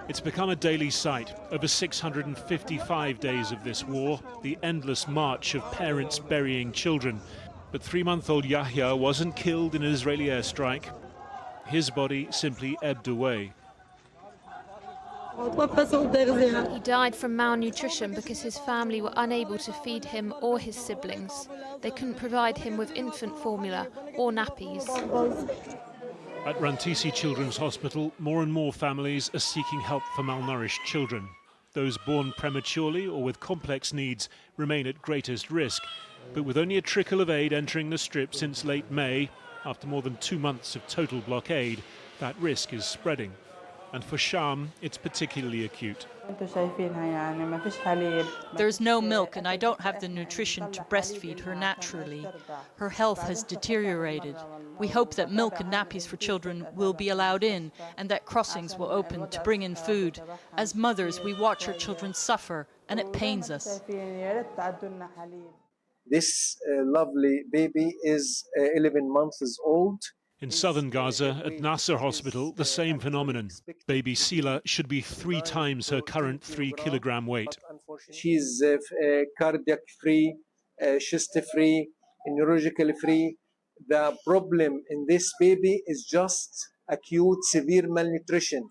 It's become a daily sight. Over 655 days of this war, the endless march of parents burying children. But 3-month-old Yahya wasn't killed in an Israeli airstrike. His body simply ebbed away. He died from malnutrition because his family were unable to feed him or his siblings. They couldn't provide him with infant formula or nappies. At Rantisi Children's Hospital, more and more families are seeking help for malnourished children. Those born prematurely or with complex needs remain at greatest risk. But with only a trickle of aid entering the strip since late May, after more than 2 months of total blockade, that risk is spreading. And for Sham, it's particularly acute. There's no milk and I don't have the nutrition to breastfeed her naturally. Her health has deteriorated. We hope that milk and nappies for children will be allowed in and that crossings will open to bring in food. As mothers, we watch our children suffer and it pains us. This lovely baby is 11 months old. In southern Gaza, at Nasser Hospital, the same phenomenon. Baby Sila should be 3 times her current 3-kilogram weight. She's cardiac-free, chest-free, neurological-free. The problem in this baby is just acute severe malnutrition.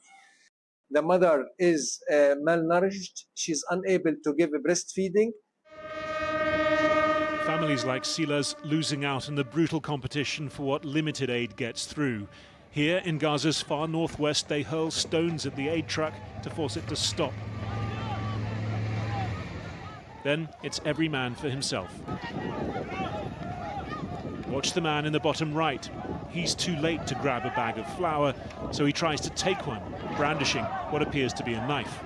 The mother is malnourished. She's unable to give breastfeeding. Families like Sila's losing out in the brutal competition for what limited aid gets through. Here in Gaza's far northwest, they hurl stones at the aid truck to force it to stop. Then it's every man for himself. Watch the man in the bottom right. He's too late to grab a bag of flour, so he tries to take one, brandishing what appears to be a knife.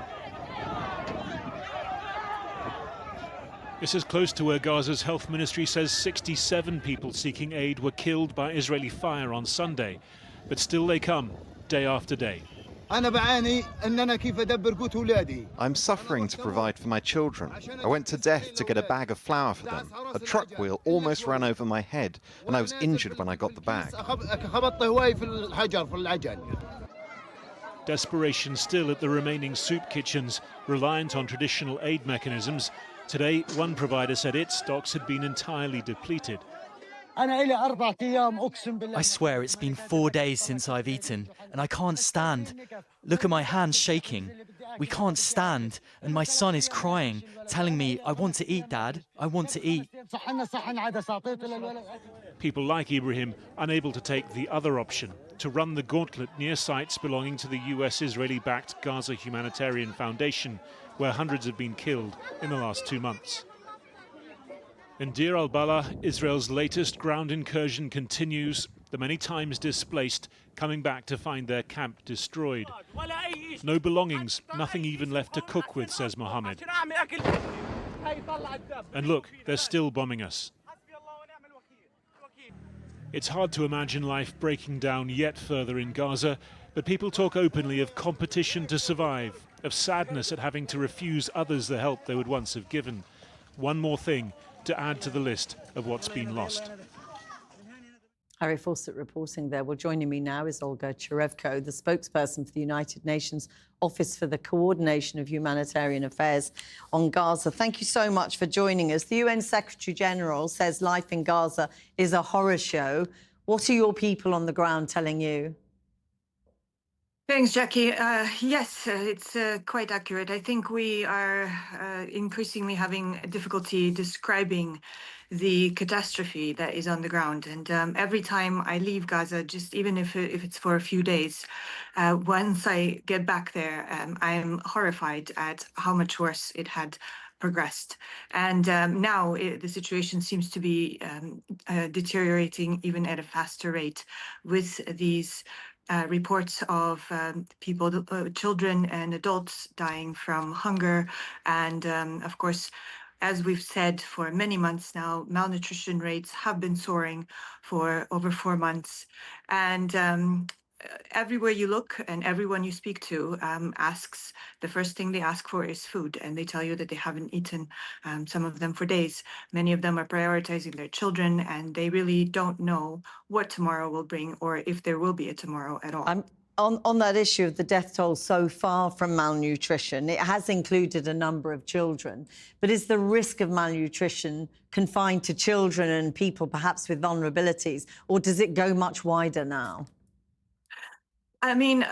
This is close to where Gaza's health ministry says 67 people seeking aid were killed by Israeli fire on Sunday. But still they come, day after day. I'm suffering to provide for my children. I went to death to get a bag of flour for them. A truck wheel almost ran over my head, and I was injured when I got the bag. Desperation still at the remaining soup kitchens, reliant on traditional aid mechanisms. Today, one provider said its stocks had been entirely depleted. I swear it's been 4 days since I've eaten, and I can't stand. Look at my hands shaking. We can't stand, and my son is crying, telling me, I want to eat, Dad, I want to eat. People like Ibrahim unable to take the other option, to run the gauntlet near sites belonging to the US-Israeli-backed Gaza Humanitarian Foundation, where hundreds have been killed in the last 2 months. In Deir al-Balah, Israel's latest ground incursion continues, the many times displaced coming back to find their camp destroyed. No belongings, nothing even left to cook with, says Mohammed. And look, they're still bombing us. It's hard to imagine life breaking down yet further in Gaza, but people talk openly of competition to survive, of sadness at having to refuse others the help they would once have given. One more thing to add to the list of what's been lost. Harry Fawcett reporting there. Well, joining me now is Olga Cherevko, the spokesperson for the United Nations Office for the Coordination of Humanitarian Affairs on Gaza. Thank you so much for joining us. The UN Secretary-General says life in Gaza is a horror show. What are your people on the ground telling you? Thanks, Jackie. Yes, it's quite accurate. I think we are increasingly having difficulty describing the catastrophe that is on the ground. And every time I leave Gaza, just even if it's for a few days, once I get back there, I'm horrified at how much worse it had progressed. And now the situation seems to be deteriorating even at a faster rate with these reports of people, children and adults dying from hunger. And of course, as we've said for many months now, malnutrition rates have been soaring for over 4 months. And everywhere you look and everyone you speak to asks, the first thing they ask for is food, and they tell you that they haven't eaten, some of them for days. Many of them are prioritizing their children, and they really don't know what tomorrow will bring or if there will be a tomorrow at all. On that issue of the death toll so far from malnutrition, it has included a number of children. But is the risk of malnutrition confined to children and people perhaps with vulnerabilities, or does it go much wider now? I mean,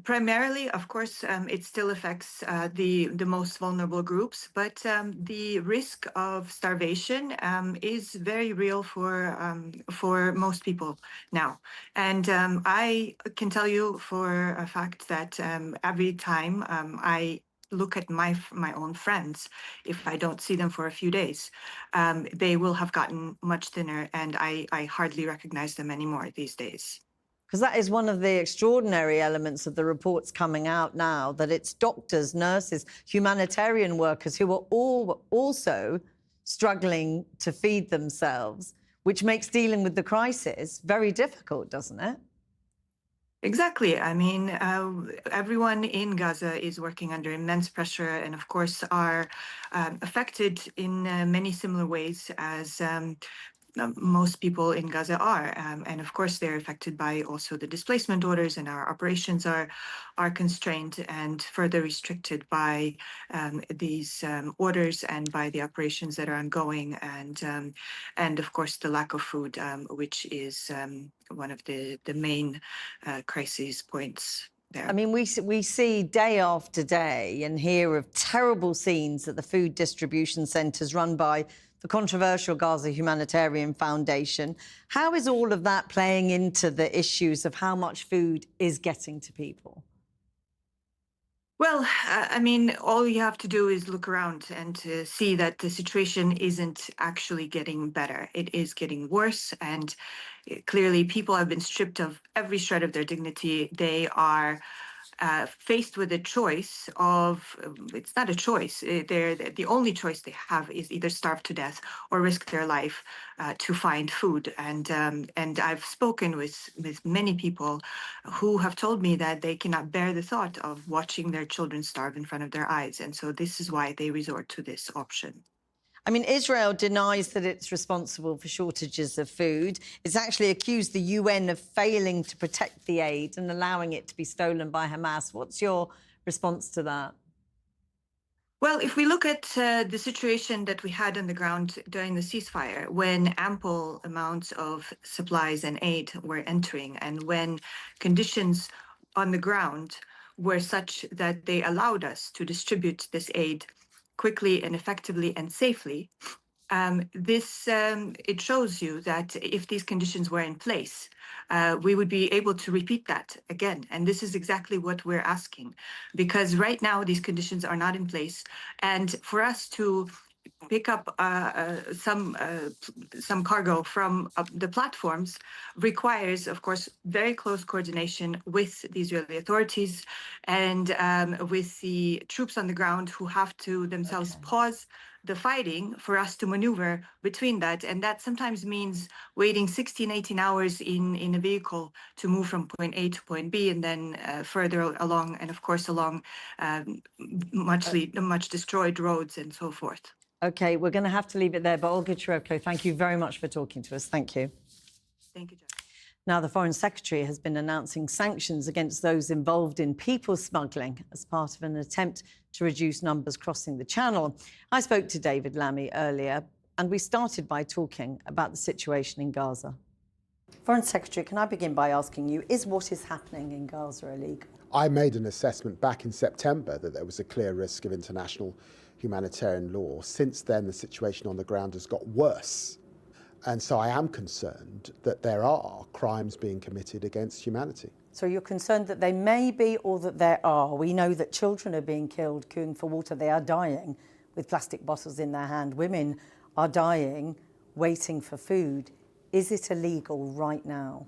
primarily, of course, it still affects the most vulnerable groups, but the risk of starvation is very real for most people now. And I can tell you for a fact that every time I look at my own friends, if I don't see them for a few days, they will have gotten much thinner, and I hardly recognize them anymore these days. Because that is one of the extraordinary elements of the reports coming out now, that it's doctors, nurses, humanitarian workers who are all also struggling to feed themselves, which makes dealing with the crisis very difficult, doesn't it? Exactly. I mean, everyone in Gaza is working under immense pressure and, of course, are affected in many similar ways as most people in Gaza are. And of course, they're affected by also the displacement orders, and our operations are constrained and further restricted by these orders and by the operations that are ongoing. And of course, the lack of food, which is one of the main crisis points there. I mean, we see day after day and hear of terrible scenes at the food distribution centres run by the controversial Gaza Humanitarian Foundation. How is all of that playing into the issues of how much food is getting to people? Well, I mean, all you have to do is look around and to see that the situation isn't actually getting better. It is getting worse, and clearly people have been stripped of every shred of their dignity. They are faced with a choice of, it's not a choice, the only choice they have is either starve to death or risk their life to find food. And I've spoken with many people who have told me that they cannot bear the thought of watching their children starve in front of their eyes. And so this is why they resort to this option. I mean, Israel denies that it's responsible for shortages of food. It's actually accused the UN of failing to protect the aid and allowing it to be stolen by Hamas. What's your response to that? Well, if we look at the situation that we had on the ground during the ceasefire, when ample amounts of supplies and aid were entering, and when conditions on the ground were such that they allowed us to distribute this aid quickly and effectively and safely, it shows you that if these conditions were in place, we would be able to repeat that again. And this is exactly what we're asking, because right now these conditions are not in place. And for us to pick up some cargo from the platforms requires, of course, very close coordination with the Israeli authorities and with the troops on the ground, who have to themselves pause the fighting for us to maneuver between that. And that sometimes means waiting 16, 18 hours in a vehicle to move from point A to point B, and then further along, and of course along much destroyed roads and so forth. OK, we're going to have to leave it there. But Olga Cherevko, thank you very much for talking to us. Thank you. Thank you, Jack. Now, the Foreign Secretary has been announcing sanctions against those involved in people smuggling as part of an attempt to reduce numbers crossing the Channel. I spoke to David Lammy earlier, and we started by talking about the situation in Gaza. Foreign Secretary, can I begin by asking you, is what is happening in Gaza illegal? I made an assessment back in September that there was a clear risk of international humanitarian law. Since then, the situation on the ground has got worse. And so I am concerned that there are crimes being committed against humanity. So you're concerned that they may be, or that there are? We know that children are being killed queuing for water. They are dying with plastic bottles in their hand. Women are dying waiting for food. Is it illegal right now?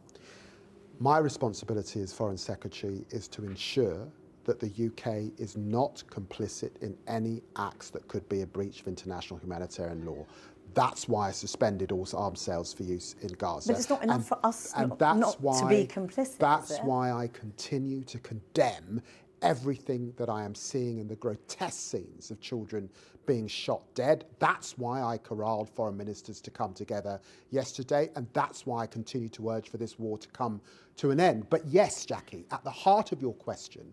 My responsibility as Foreign Secretary is to ensure that the UK is not complicit in any acts that could be a breach of international humanitarian law. That's why I suspended all arms sales for use in Gaza. But it's not enough for us not to be complicit. That's why I continue to condemn everything that I am seeing and the grotesque scenes of children being shot dead. That's why I corralled foreign ministers to come together yesterday, and that's why I continue to urge for this war to come to an end. But yes, Jackie, at the heart of your question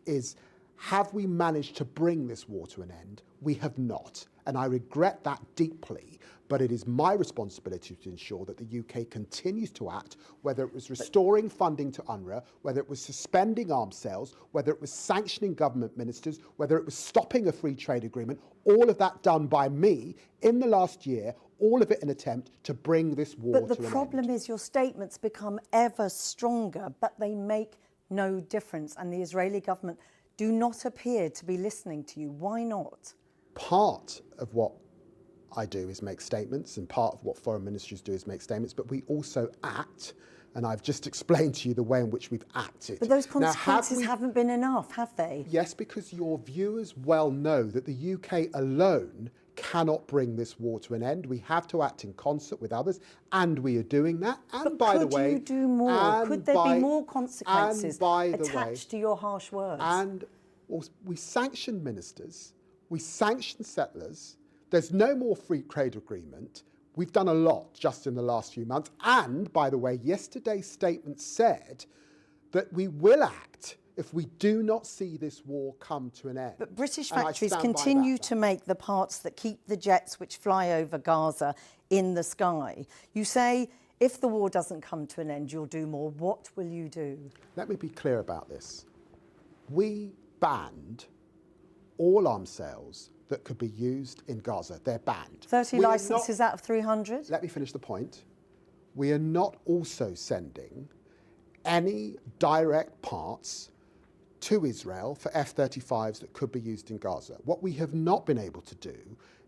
is, have we managed to bring this war to an end? We have not, and I regret that deeply. But it is my responsibility to ensure that the UK continues to act, whether it was restoring funding to UNRWA, whether it was suspending arms sales, whether it was sanctioning government ministers, whether it was stopping a free trade agreement, all of that done by me in the last year, all of it an attempt to bring this war to an end. But the problem is your statements become ever stronger, but they make no difference. And the Israeli government do not appear to be listening to you. Why not? Part of what I do is make statements, and part of what foreign ministries do is make statements, but we also act, and I've just explained to you the way in which we've acted. But those consequences haven't been enough, have they? Yes, because your viewers well know that the UK alone cannot bring this war to an end. We have to act in concert with others, and we are doing that. And but by the could way, you do more? Could there be more consequences attached to your harsh words? And we sanctioned ministers, we sanctioned settlers. There's no more free trade agreement. We've done a lot just in the last few months. And, by the way, yesterday's statement said that we will act if we do not see this war come to an end. But British factories continue to make the parts that keep the jets which fly over Gaza in the sky. You say, if the war doesn't come to an end, you'll do more. What will you do? Let me be clear about this. We banned all arms sales that could be used in Gaza. They're banned. 30 licenses out of 300? Let me finish the point. We are not also sending any direct parts to Israel for F-35s that could be used in Gaza. What we have not been able to do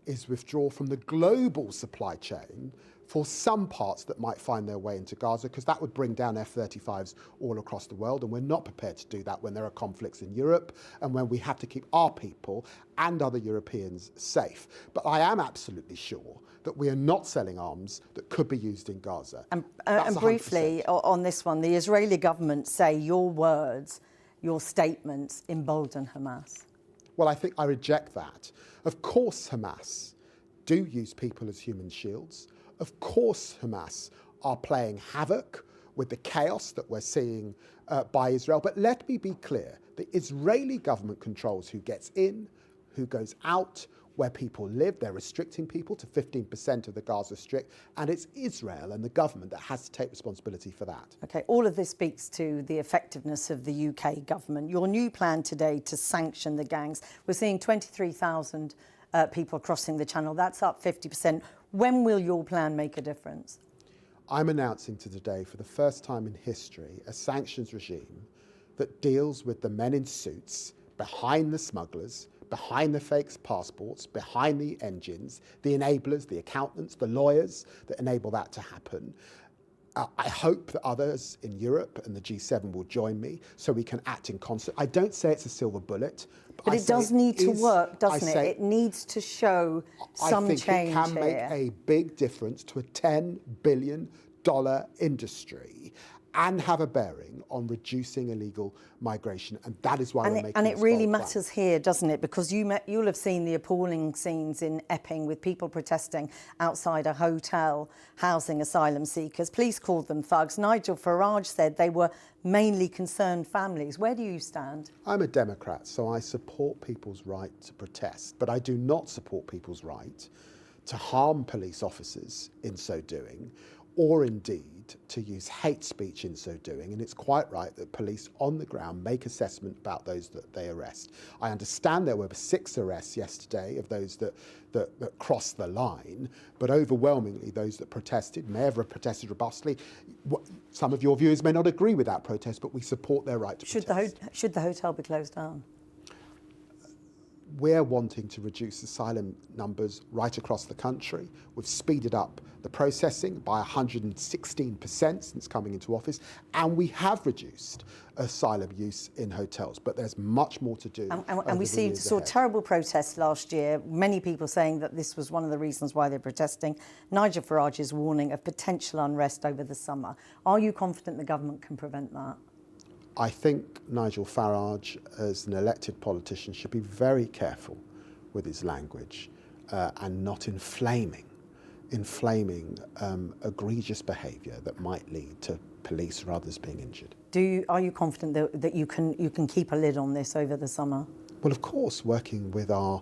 is withdraw from the global supply chain for some parts that might find their way into Gaza, because that would bring down F-35s all across the world, and we're not prepared to do that when there are conflicts in Europe and when we have to keep our people and other Europeans safe. But I am absolutely sure that we are not selling arms that could be used in Gaza. And briefly on this one, the Israeli government say your words, your statements embolden Hamas. Well, I think I reject that. Of course Hamas do use people as human shields. Of course Hamas are playing havoc with the chaos that we're seeing by Israel. But let me be clear, the Israeli government controls who gets in, who goes out, where people live. They're restricting people to 15% of the Gaza Strip, and it's Israel and the government that has to take responsibility for that. OK, all of this speaks to the effectiveness of the UK government. Your new plan today to sanction the gangs, we're seeing 23,000 people crossing the channel. That's up 50%. When will your plan make a difference? I'm announcing today, for the first time in history, a sanctions regime that deals with the men in suits behind the smugglers, behind the fake passports, behind the engines, the enablers, the accountants, the lawyers that enable that to happen. I hope that others in Europe and the G7 will join me so we can act in concert. I don't say it's a silver bullet. But it does need to work, doesn't it? It needs to show some change here. I think it can make a big difference to a $10 billion industry and have a bearing on reducing illegal migration, and that is why we're making this bold plan. And it really matters here, doesn't it? Because you'll have seen the appalling scenes in Epping with people protesting outside a hotel housing asylum seekers. Police called them thugs. Nigel Farage said they were mainly concerned families. Where do you stand? I'm a Democrat, so I support people's right to protest, but I do not support people's right to harm police officers in so doing, or indeed to use hate speech in so doing. And it's quite right that police on the ground make assessment about those that they arrest. I understand there were 6 arrests yesterday of those that crossed the line, but overwhelmingly those that protested may have protested robustly. Some of your viewers may not agree with that protest, but we support their right to protest. Should the hotel be closed down? We're wanting to reduce asylum numbers right across the country. We've speeded up the processing by 116% since coming into office, and we have reduced asylum use in hotels, but there's much more to do. And we saw terrible protests last year, many people saying that this was one of the reasons why they're protesting. Nigel Farage is warning of potential unrest over the summer. Are you confident the government can prevent that? I think Nigel Farage, as an elected politician, should be very careful with his language and not inflaming egregious behaviour that might lead to police or others being injured. Are you confident that you can keep a lid on this over the summer? Well, of course, working with our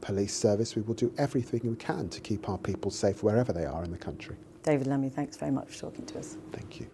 police service, we will do everything we can to keep our people safe wherever they are in the country. David Lemmy, thanks very much for talking to us. Thank you.